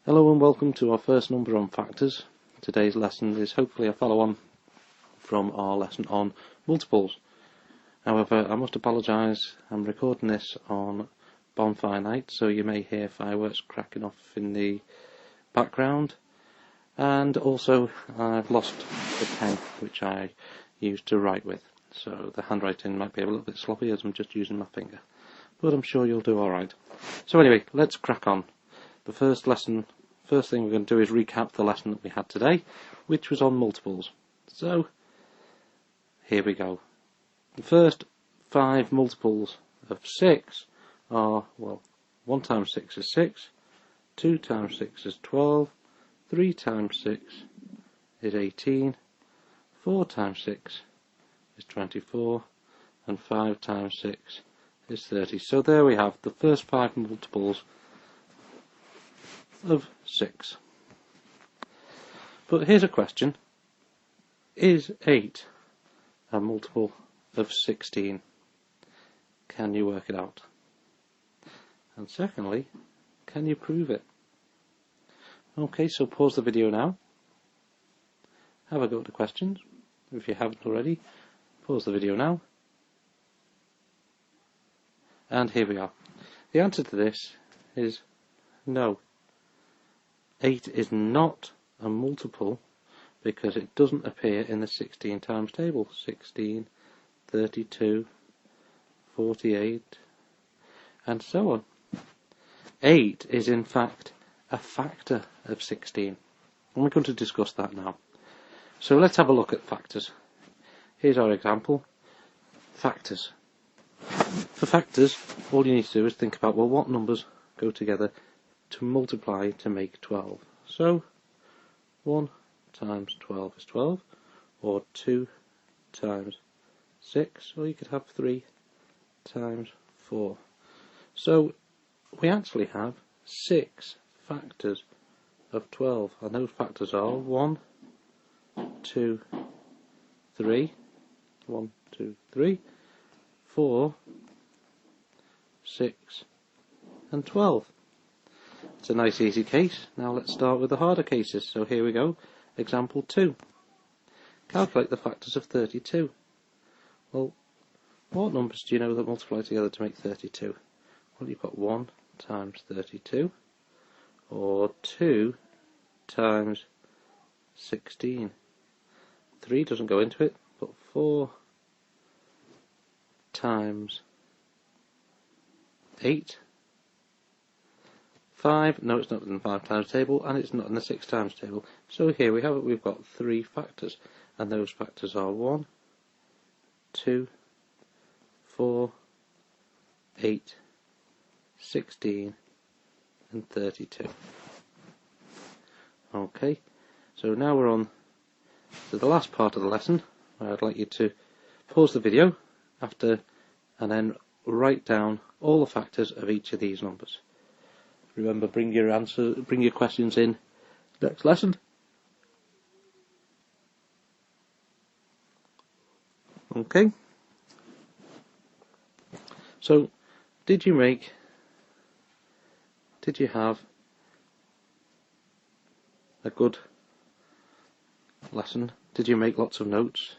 Hello and welcome to our first number on factors. Today's lesson is hopefully a follow-on from our lesson on multiples. However, I must apologise, I'm recording this on bonfire night, so you may hear fireworks cracking off in the background. And also, I've lost the pen which I used to write with, so the handwriting might be a little bit sloppy as I'm just using my finger. But I'm sure you'll do alright. So anyway, let's crack on. The first thing we're going to do is recap the lesson that we had today, which was on multiples. So, here we go. The first 5 multiples of 6 are, well, 1 times 6 is 6, 2 times 6 is 12, 3 times 6 is 18, 4 times 6 is 24, and 5 times 6 is 30. So there we have the first 5 multiples of 6. But here's a question: is 8 a multiple of 16? Can you work it out? And secondly, can you prove it? Okay, so pause the video now, have a go at the questions. If you haven't already, pause the video now, and here we are. The answer to this is no. 8 is not a multiple because it doesn't appear in the 16 times table. 16, 32, 48, and so on. 8 is in fact a factor of 16, and we're going to discuss that now. So let's have a look at factors. Here's our example. Factors. For factors, all you need to do is think about, well, what numbers go together to multiply to make 12. So 1 times 12 is 12, or 2 times 6, or you could have 3 times 4. So we actually have 6 factors of 12, and those factors are 1, 2, 3, 1, 2, 3, 4, 6, and 12. It's a nice easy case. Now let's start with the harder cases. So here we go. Example 2. Calculate the factors of 32. Well, what numbers do you know that multiply together to make 32? Well, you've got 1 times 32, or 2 times 16. 3 doesn't go into it, but 4 times 8. 5, no, it's not in the 5 times table, and it's not in the 6 times table. So here we have it, we've got 3 factors, and those factors are 1, 2, 4, 8, 16, and 32. Okay, so now we're on to the last part of the lesson, where I'd like you to pause the video after, and then write down all the factors of each of these numbers. Remember, bring your questions in next lesson. Okay. So, did you have a good lesson? Did you make lots of notes?